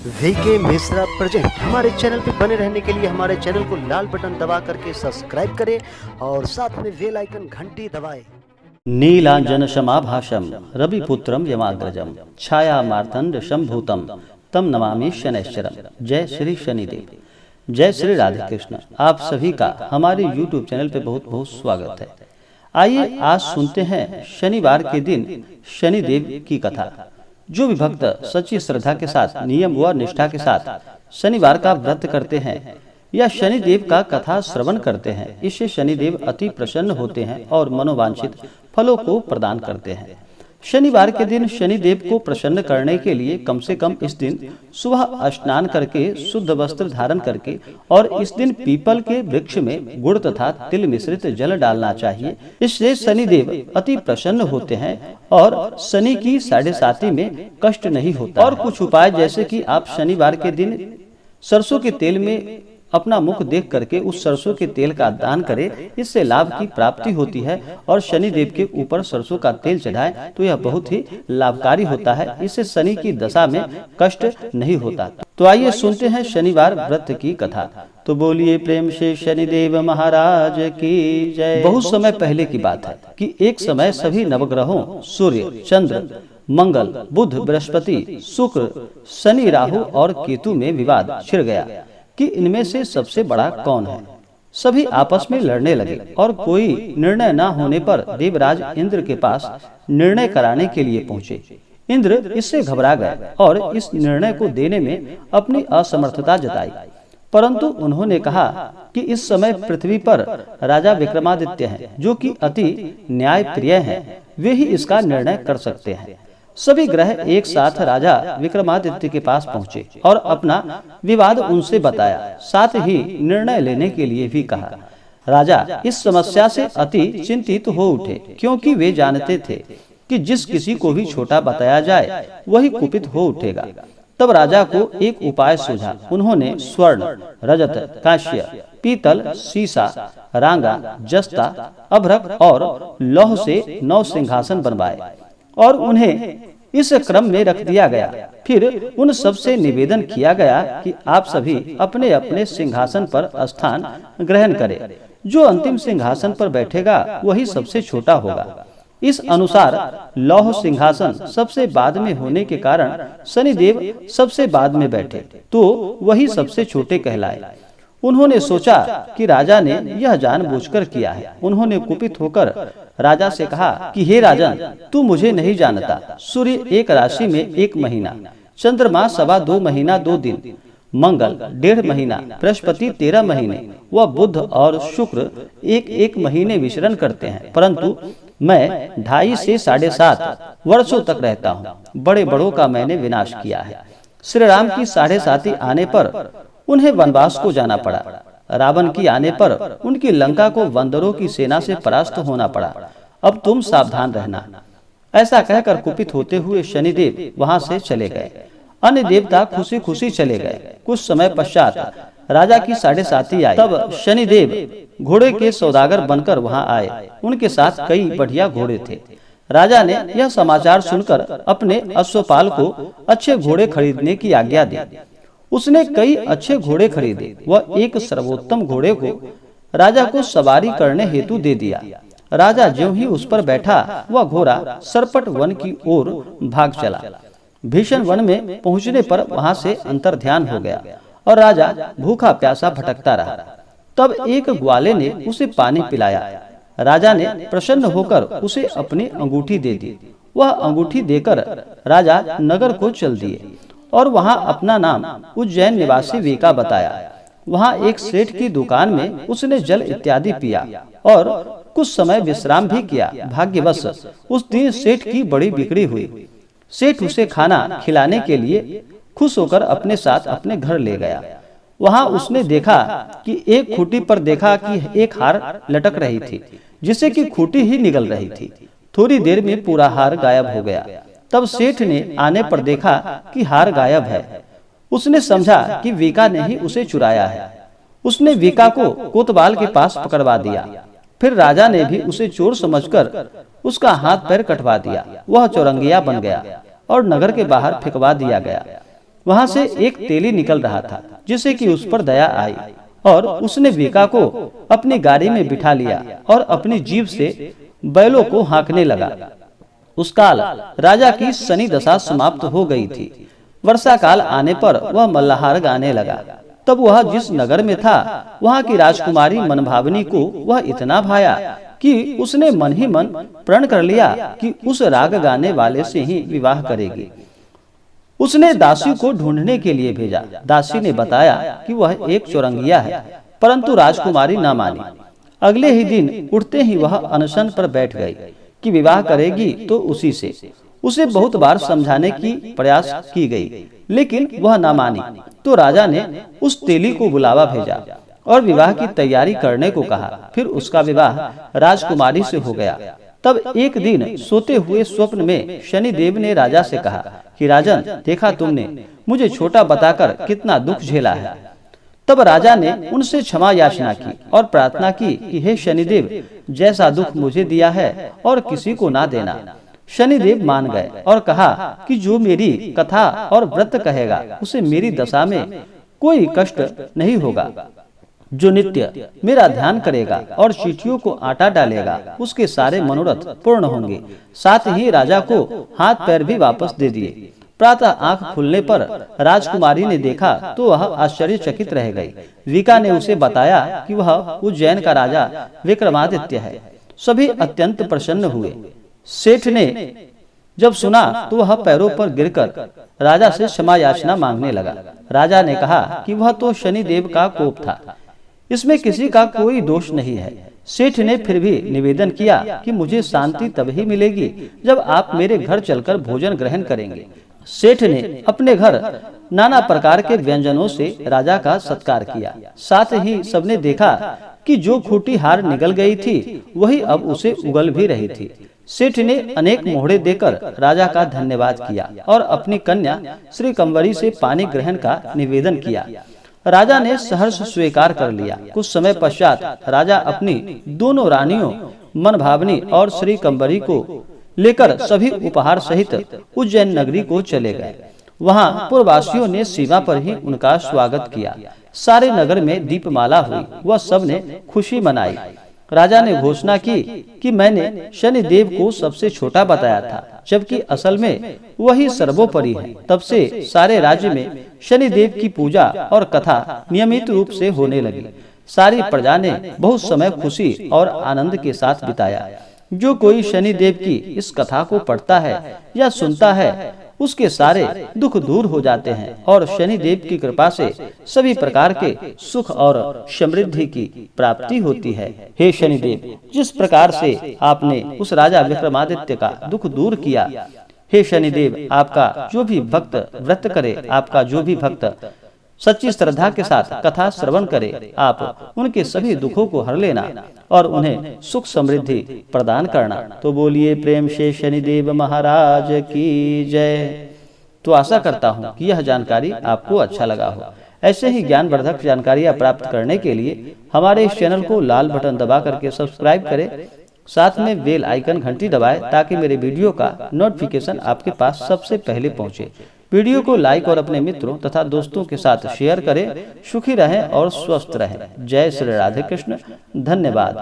VK Mishra present. हमारे channel पे बने रहने के लिए हमारे चैनल को लाल बटन दबा करके सब्सक्राइब करें और साथ में बेल आइकन घंटी दबाएं। नीलांजन समाभाषम रविपुत्रम यमाग्रजम छाया मार्तंड शंभूतम तम नमामि शनैश्चरम। जय श्री शनिदेव, जय श्री राधे कृष्ण। आप सभी का हमारे YouTube चैनल पे बहुत बहुत स्वागत है। आइए आज सुनते हैं शनिवार के दिन शनिदेव की कथा। जो भी भक्त सच्ची श्रद्धा के साथ, नियम व निष्ठा के साथ शनिवार का व्रत करते हैं या शनिदेव का कथा श्रवण करते हैं, इससे शनिदेव अति प्रसन्न होते हैं और मनोवांछित फलों को प्रदान करते हैं। शनिवार के दिन शनिदेव को प्रसन्न करने के लिए कम से कम इस दिन सुबह स्नान करके शुद्ध वस्त्र धारण करके और इस दिन पीपल के वृक्ष में गुड़ तथा तिल मिश्रित जल डालना चाहिए। इससे शनिदेव अति प्रसन्न होते हैं और शनि की 7.5 में कष्ट नहीं होता। और कुछ उपाय, जैसे कि आप शनिवार के दिन सरसों के तेल में अपना मुख देख करके उस सरसों के तेल का दान करें, इससे लाभ की प्राप्ति होती है। और शनिदेव के ऊपर सरसों का तेल चढ़ाएं तो यह बहुत ही लाभकारी होता है, इससे शनि की दशा में कष्ट नहीं होता। तो आइए सुनते हैं शनिवार व्रत की कथा। तो बोलिए प्रेम से शनिदेव महाराज की जय। बहुत समय पहले की बात है कि एक समय सभी नवग्रहों सूर्य, चंद्र, मंगल, बुध, बृहस्पति, शुक्र, शनि, राहु और केतु में विवाद छिड़ गया कि इनमें से सबसे बड़ा कौन है। सभी आपस में लड़ने लगे और कोई निर्णय न होने पर देवराज इंद्र के पास निर्णय कराने के लिए पहुंचे। इंद्र इससे घबरा गए और इस निर्णय को देने में अपनी असमर्थता जताई। परंतु उन्होंने कहा कि इस समय पृथ्वी पर राजा विक्रमादित्य हैं, जो कि अति न्याय प्रिय हैं, वे ही इसका निर्णय कर सकते हैं। सभी ग्रह एक साथ राजा विक्रमादित्य के पास पहुंचे और अपना विवाद उनसे बताया, साथ ही निर्णय लेने के लिए भी कहा। राजा इस समस्या से अति चिंतित हो उठे, क्योंकि वे जानते थे कि जिस किसी को भी छोटा बताया जाए वही कुपित हो उठेगा। तब राजा को एक उपाय सूझा। उन्होंने स्वर्ण, रजत, कांस्य, पीतल, सीसा, रांगा, जस्ता, अभ्रक और लौह से 9 सिंहासन बनवाए और उन्हें इस क्रम में रख दिया गया। फिर उन सब से निवेदन किया गया कि आप सभी अपने अपने सिंहासन पर स्थान ग्रहण करें। जो अंतिम सिंहासन पर बैठेगा वही सबसे छोटा होगा। इस अनुसार लौह सिंहासन सबसे बाद में होने के कारण शनिदेव सबसे बाद में बैठे, तो वही सबसे छोटे कहलाए। उन्होंने सोचा कि राजा ने यह जानबूझकर किया है। उन्होंने कुपित होकर राजा से कहा कि हे राजन, तू मुझे नहीं जानता। सूर्य 1 राशि में 1 महीना, चंद्रमा 2.25 महीना 2 दिन, मंगल 1.5 महीना, बृहस्पति 13 महीने व बुध और शुक्र 1 महीने विचरण करते हैं, परंतु मैं 2.5 से 7.5 वर्षों तक रहता हूँ। बड़े बड़ों का मैंने विनाश किया है। श्री राम की 7.5 आने पर उन्हें वनवास को जाना पड़ा। रावण की आने पर उनकी लंका को बंदरों की सेना से परास्त होना पड़ा। अब तुम सावधान रहना। ऐसा कहकर कुपित होते हुए शनिदेव वहां से चले गए। अन्य देवता खुशी खुशी चले गए। कुछ समय पश्चात राजा की 7.5 आई। तब शनिदेव घोड़े के सौदागर बनकर वहां आए। उनके साथ कई बढ़िया घोड़े थे। राजा ने यह समाचार सुनकर अपने अश्वपाल को अच्छे घोड़े खरीदने की आज्ञा दी। उसने कई अच्छे घोड़े खरीदे व एक सर्वोत्तम घोड़े को राजा को सवारी करने हेतु दे दिया। राजा ज्यों ही उस पर बैठा, वह घोड़ा सरपट वन की ओर भाग चला। भीषण वन में पहुंचने पर वहां से अंतर्ध्यान हो गया और राजा भूखा प्यासा भटकता रहा। तब एक ग्वाले ने उसे पानी पिलाया। राजा ने प्रसन्न होकर उसे अपनी अंगूठी दे दी। वह अंगूठी देकर राजा नगर को चल दिए और वहां अपना नाम उज्जैन निवासी वीका बताया। वहां एक सेठ की दुकान में उसने जल इत्यादि पिया और कुछ समय विश्राम भी किया। भाग्यवश उस दिन सेठ की बड़ी बिक्री हुई। सेठ उसे खाना खिलाने के लिए खुश होकर अपने साथ अपने घर ले गया। वहां उसने देखा कि एक खूंटी पर देखा कि एक हार लटक रही थी, जिससे कि खूंटी ही निगल रही थी। थोड़ी देर में पूरा हार गायब हो गया। तब सेठ ने आने पर देखा कि हार गायब है। उसने समझा कि वीका ने ही उसे चुराया है। उसने वीका को कोतवाल के पास पकड़वा दिया। फिर राजा ने भी उसे चोर समझकर उसका हाथ पैर कटवा दिया। वह चौरंगिया बन गया और नगर के बाहर फेंकवा दिया गया। वहां से एक तेली निकल रहा था, जिसे कि उस पर दया आई और उसने बीका को अपनी गाड़ी में बिठा लिया और अपनी जीभ से बैलों को हाँकने लगा। उस काल राजा की शनि दशा समाप्त हो गई थी। वर्षा काल आने पर वह मल्लाहार गाने लगा। तब वह जिस नगर में था, वहाँ की राजकुमारी मनभावनी को वह इतना भाया कि उसने मन ही मन प्रण कर लिया कि उस राग गाने वाले से ही विवाह करेगी। उसने दासी को ढूंढने के लिए भेजा। दासी ने बताया कि वह एक चौरंगिया है, परंतु राजकुमारी न मानी। अगले ही दिन उठते ही वह अनशन पर बैठ गई कि विवाह करेगी तो उसी से। उसे बहुत बार समझाने की प्रयास की गई, लेकिन वह न मानी। तो राजा ने उस तेली को बुलावा भेजा और विवाह की तैयारी करने को कहा। फिर उसका विवाह राजकुमारी से हो गया। तब एक दिन सोते हुए स्वप्न में शनिदेव ने राजा से कहा कि राजन, देखा तुमने, मुझे छोटा बताकर कितना दुख झेला है। तब राजा ने उनसे क्षमा याचना की और प्रार्थना की कि हे शनिदेव, जैसा दुख मुझे दिया है और किसी को ना देना। शनिदेव मान गए और कहा कि जो मेरी कथा और व्रत कहेगा उसे मेरी दशा में कोई कष्ट नहीं होगा। जो नित्य मेरा ध्यान करेगा और चींटियों को आटा डालेगा, उसके सारे मनोरथ पूर्ण होंगे। साथ ही राजा को हाथ पैर भी वापस दे दिए। प्रातः आंख खुलने पर राजकुमारी ने देखा तो वह आश्चर्यचकित रह गई। विका ने उसे बताया कि वह उज्जैन का राजा विक्रमादित्य है। सभी अत्यंत प्रसन्न हुए। सेठ ने जब सुना तो वह पैरों पर गिरकर राजा से क्षमा याचना मांगने लगा। राजा ने कहा कि वह तो शनिदेव का कोप था, इसमें किसी का कोई दोष नहीं है। सेठ ने फिर भी निवेदन किया कि मुझे शांति तभी मिलेगी जब आप मेरे घर चलकर भोजन ग्रहण करेंगे। सेठ ने अपने घर नाना प्रकार के व्यंजनों से राजा का सत्कार किया। साथ ही सबने देखा कि जो खूंटी हार निगल गई थी वही अब उसे उगल भी रही थी। सेठ ने अनेक मोहरे देकर राजा का धन्यवाद किया और अपनी कन्या श्री कंवरी से पानी ग्रहण का निवेदन किया। राजा ने सहर्ष स्वीकार कर लिया। कुछ समय पश्चात राजा अपनी दोनों रानियों मनभावनी और श्री कंवरी को लेकर सभी उपहार सहित उज्जैन नगरी को चले गए। वहां पुरवासियों ने सीमा पर ही उनका स्वागत किया। सारे नगर में दीपमाला हुई। वह सब ने खुशी मनाई। राजा ने घोषणा की कि मैंने शनिदेव को सबसे छोटा बताया था, जबकि असल में वही सर्वोपरि है। तब से सारे राज्य में शनिदेव की पूजा और कथा नियमित रूप से होने लगी। सारी प्रजा ने बहुत समय खुशी और आनंद के साथ बिताया। जो कोई शनिदेव की इस कथा को पढ़ता है या सुनता है, उसके सारे दुख दूर हो जाते हैं और शनिदेव की कृपा से सभी प्रकार के सुख और समृद्धि की प्राप्ति होती है। हे शनिदेव, जिस प्रकार से आपने उस राजा विक्रमादित्य का दुख दूर किया, हे शनिदेव, आपका जो भी भक्त व्रत करे, आपका जो भी भक्त सच्ची श्रद्धा के साथ कथा श्रवण करे, आप उनके सभी दुखों को हर लेना और उन्हें सुख समृद्धि प्रदान करना। तो बोलिए प्रेम से शनिदेव महाराज की जय। तो आशा करता हूँ कि यह जानकारी आपको अच्छा लगा हो। ऐसे ही ज्ञानवर्धक जानकारियाँ प्राप्त करने के लिए हमारे इस चैनल को लाल बटन दबा करके सब्सक्राइब करें। साथ में बेल आइकन घंटी दबाएं ताकि मेरे वीडियो का नोटिफिकेशन आपके पास सबसे पहले पहुंचे। वीडियो को लाइक और अपने मित्रों तथा दोस्तों के साथ शेयर करें। सुखी रहें और स्वस्थ रहें। जय श्री राधे कृष्ण। धन्यवाद।